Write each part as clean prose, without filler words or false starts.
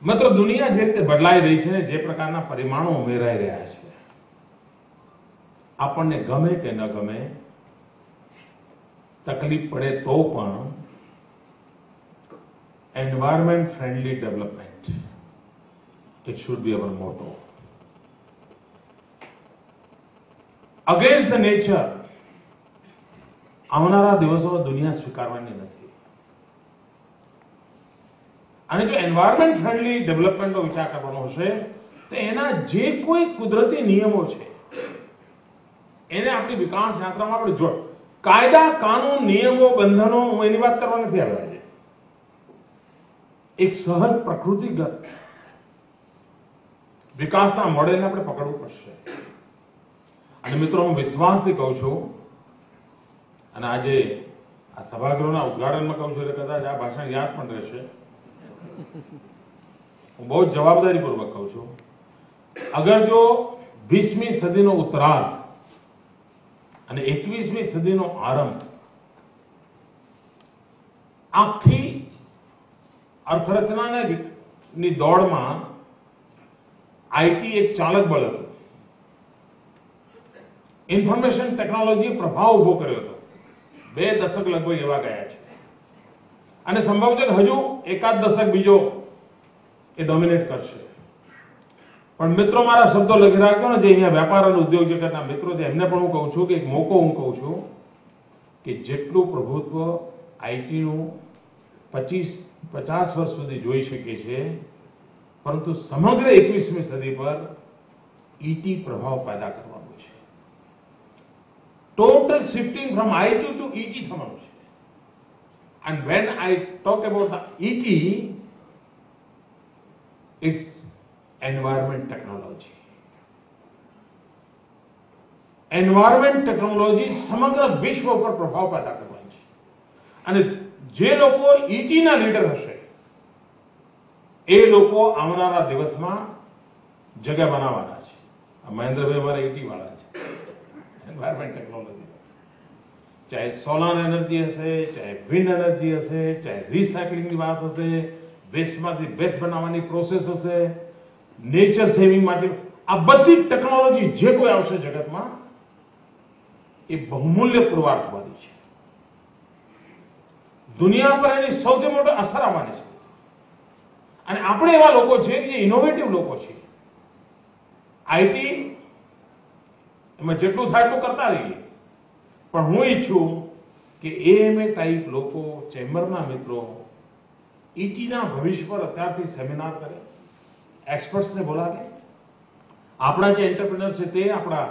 માત્ર દુનિયા જે રીતે બદલાઈ રહી છે, જે પ્રકારના પરિમાણો ઉમેરાઈ રહ્યા છે, આપણને ગમે કે ન ગમે, તકલીફ પડે તો પણ environment friendly development, it should be our motto. Against the nature આવનારા દિવસોમાં દુનિયા સ્વીકારવાની નથી. અને જો એન્વાયરમેન્ટ ફ્રેન્ડલી ડેવલપમેન્ટનો વિચાર કરવાનો હશે તો એના જે કોઈ કુદરતી નિયમો છે એને આપણી વિકાસ યાત્રામાં આપણે જો કાયદા, કાનૂન, નિયમો, બંધનો, હું એની વાત કરવા નથી આવ્યો આજે. એક સહજ પ્રકૃતિગત વિકાસના મોડેલને આપણે પકડવું પડશે. અને મિત્રો, હું વિશ્વાસથી કહું છું, અને આજે આ સભાગૃહના ઉદઘાટનમાં કહું છું એટલે કદાચ આ ભાષણ યાદ પણ રહેશે. હું બહુ જવાબદારીપૂર્વક કહું છું, અગર જો 20મી સદીનો ઉત્તરાર્ધ અને 21મી સદીનો આરંભ આખી અર્થરચનાની દોડમાં આઈટી એક ચાલક બળ હતું. ઇન્ફોર્મેશન ટેકનોલોજીએ પ્રભાવ ઉભો કર્યો હતો. 2 દશક લગભગ એવા ગયા છે, અને સંભવ છે કે હજુ એકાદ દશક બીજો એ ડોમિનેટ કરશે. પણ મિત્રો, મારા શબ્દો લખી રાખ્યો ને, જે અહીંયા વેપાર અને ઉદ્યોગ જગતના મિત્રો છે, એમને પણ હું કહું છું કે એક મોકો હું કહું છું કે જેટલું પ્રભુત્વ આઈટીનું 50 વર્ષ સુધી જોઈ શકે છે, પરંતુ સમગ્ર 21મી સદી પર ઈટી પ્રભાવ પેદા કરવાનો છે. Total shifting from IT to ET થવાનું છે. And when I talk about the ET, it's environment technology. Environment technology સમગ્ર વિશ્વ પર પ્રભાવ પેદા કરવાની છે. અને જે લોકો ET ના લીડર હશે એ લોકો આવનારા દિવસમાં જગ્યા બનાવવાના છે. મહેન્દ્રભાઈ અમારા ET વાળા છે, એન્વાયરમેન્ટ ટેકનોલોજી. ચાહે સોલાર એનર્જી હશે, ચાહે વિન્ડ એનર્જી હશે, ચાહે રિસાયકલિંગની વાત હશે, વેસ્ટમાંથી બેસ્ટ બનાવવાની પ્રોસેસ હશે, નેચર સેવિંગ માટે, આ બધી ટેકનોલોજી જે કોઈ આવશે જગતમાં એ બહુમૂલ્ય પુરવાર થવાની છે. દુનિયા પર એની સૌથી મોટી અસર આવવાની છે. અને આપણે એવા લોકો છે જે ઇનોવેટિવ લોકો છે. આઈટી એમાં જેટલું થાય એટલું કરતા રહીએ. પણ હું ઈચ્છું કે એએમએ ટાઈપ લોકો, ચેમ્બરના મિત્રો ઈટીના ભવિષ્ય પર અત્યારથી સેમિનાર કરે, એક્સપર્ટ્સને બોલાવે. આપણા જે એન્ટરપ્રિનર છે તે, આપણા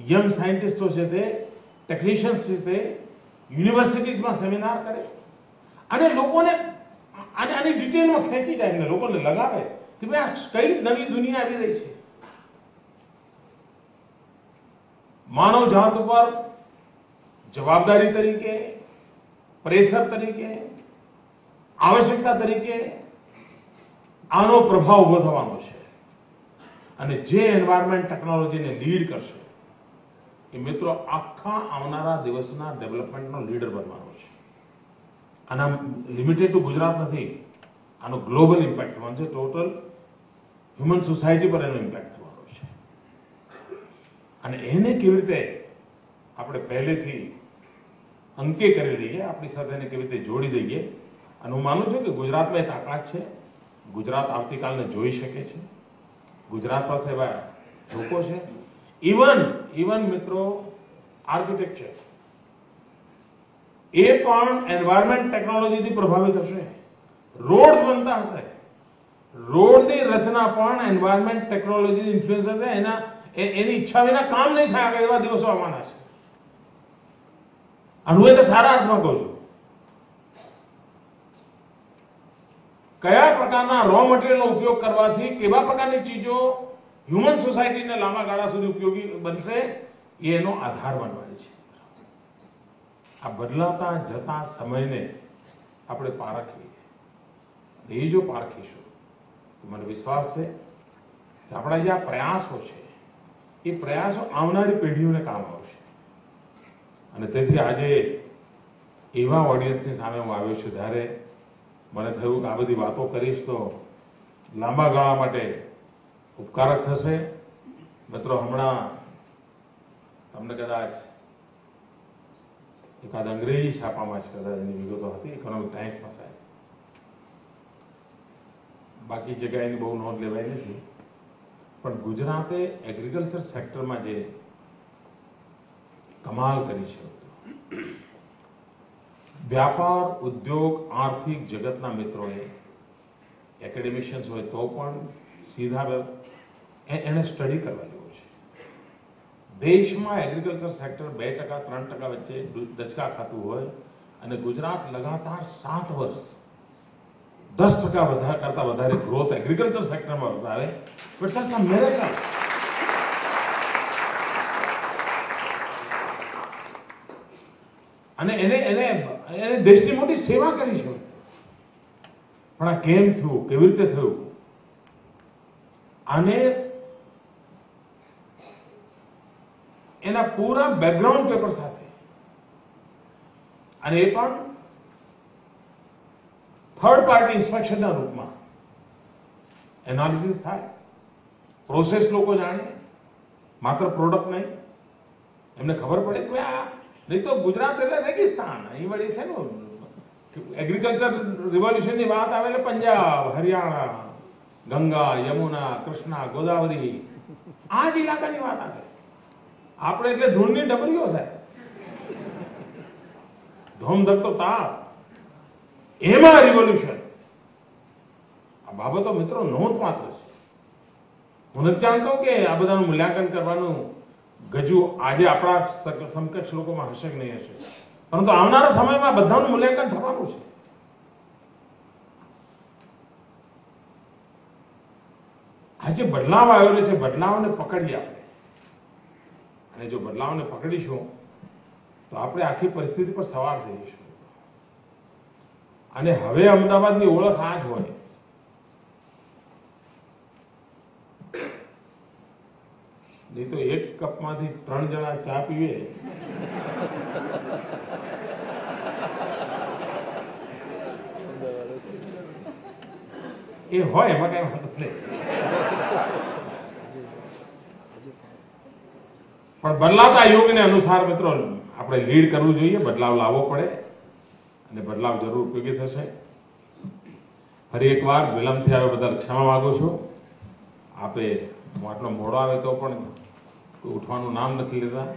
યંગ સાયન્ટિસ્ટો છે તે, ટેકનિશિયન્સ છે તે યુનિવર્સિટીઝમાં સેમિનાર કરે અને લોકોને આની ડિટેલમાં ખેંચી જાય ને લોકોને લગાવે કે ભાઈ આ કઈ નવી દુનિયા આવી રહી છે. માનવ જાત ઉપર જવાબદારી તરીકે, પ્રેશર તરીકે, આવશ્યકતા તરીકે આનો પ્રભાવ ઉભો થવાનો છે. અને જે એન્વાયરમેન્ટ ટેકનોલોજીને લીડ કરશે એ મિત્રો આખા આવનારા દિવસના ડેવલપમેન્ટનો લીડર બનવાનો છે. આના લિમિટેડ ટુ ગુજરાત નથી, આનો ગ્લોબલ ઇમ્પેક્ટ થવાનો છે. ટોટલ હ્યુમન સોસાયટી પર એનો ઇમ્પેક્ટ થવાનો છે. અને એને કેવી રીતે આપણે પહેલેથી અંકે કરી દઈએ, આપણી સાથે એને કેવી રીતે જોડી દઈએ. અને હું માનું છું કે ગુજરાતમાં એક તાકાત છે. ગુજરાત આવતીકાલને જોઈ શકે છે. ગુજરાત પાસે એવા લોકો છે. ઇવન મિત્રો આર્કિટેક્ચર એ પણ એન્વાયરમેન્ટ ટેકનોલોજીથી પ્રભાવિત હશે. રોડ્સ બનતા હશે, રોડની રચના પણ એન્વાયરમેન્ટ ટેકનોલોજી ઇન્ફ્લુઅન્સ હશે. એની ઈચ્છા વિના કામ નહીં થાય, એવા દિવસો આવવાના છે. અને હું એને સારા અર્થમાં કહું છું. કયા પ્રકારના રો મટીરિયલનો ઉપયોગ કરવાથી કેવા પ્રકારની ચીજો હ્યુમન સોસાયટીને લાંબા ગાળા સુધી ઉપયોગી બનશે એનો આધાર બનવાની છે. આ બદલાતા જતા સમયને આપણે પારખીએ. એ જો પારખીશું તો મને વિશ્વાસ છે કે આપણા જે આ પ્રયાસો છે એ પ્રયાસો આવનારી પેઢીઓને કામ આવશે. અને તેથી આજે એવા ઓડિયન્સની સામે હું આવ્યો છું, ત્યારે મને થયું કે આ બધી વાતો કરીશ તો લાંબા ગાળા માટે ઉપકારક થશે. મિત્રો, હમણાં તમને કદાચ એકાદ અંગ્રેજી છાપામાં જ કદાચ એની વિગતો હતી, ઇકોનોમિક ટાઈમ્સમાં સાહેબ, બાકી જગ્યાએ એની બહુ નોંધ લેવાય નથી. પણ ગુજરાતે એગ્રીકલ્ચર સેક્ટરમાં જે કમાલ કરી છે, વ્યાપાર, ઉદ્યોગ, આર્થિક જગતના મિત્રોએ, એકેડેમિશિયન્સ હોય તો પણ સીધા એને સ્ટડી કરવા જેવું છે. દેશમાં એગ્રીકલ્ચર સેક્ટર 2% 3% વચ્ચે દચકા ખાતું હોય અને ગુજરાત લગાતાર 7 વર્ષ 10% કરતા વધારે ગ્રોથ એગ્રીકલ્ચર સેક્ટરમાં બતાવે, ઇટ્સ અ મિરેકલ. અને એને દેશની મોટી સેવા કરી છે. પણ આ કેમ થયું, કેવી રીતે થયું, આને એના પૂરા બેકગ્રાઉન્ડ પેપર સાથે, અને એ પણ થર્ડ પાર્ટી ઇન્સ્પેક્શનના રૂપમાં એનાલિસિસ થાય, પ્રોસેસ લોકો જાણે, માત્ર પ્રોડક્ટ નહીં. એમને ખબર પડે કે આ નહીં તો ગુજરાત એટલે રેગિસ્તાન. અહીં વળી છે ને એગ્રીકલ્ચર રિવોલ્યુશનની વાત આવે એટલે પંજાબ, હરિયાણા, ગંગા, યમુના, કૃષ્ણા, ગોદાવરી, આ જ ઇલાકાની વાત આવે. આપણે એટલે ધૂળની ડબરીઓ સાહેબ, ધોમધકતો તાપ, એમાં રિવોલ્યુશન. આ બાબતો મિત્રો નોંધપાત્ર છે. હું નથી જાણતો કે આ બધાનું મૂલ્યાંકન કરવાનું ગજુ આજે આપણા સમકક્ષ લોકોમાં હશે કે નહીં હશે, પરંતુ આવનારા સમયમાં બધાનું મૂલ્યાંકન થવાનું છે. આજે બદલાવ આવ્યો છે, બદલાવને પકડીએ આપણે, અને જો બદલાવને પકડીશું તો આપણે આખી પરિસ્થિતિ પર સવાર થઈ જઈશું. અને હવે અમદાવાદની ઓળખ આ જ હોય. નહીં તો એક કપમાંથી 3 જણા ચા પીવે એ હોય, એમાં કઈ વાંધો નહીં. પણ બદલાતા યુગને અનુસાર મિત્રો આપણે લીડ કરવું જોઈએ, બદલાવ લાવવો પડે, અને બદલાવ જરૂર ઉપયોગી થશે. ફરી એકવાર વિલંબથી આવ્યો બદલ ક્ષમા માંગુ છું. આપે આટલો મોડો આવે તો પણ ઉઠવાનું નામ નથી લેતા.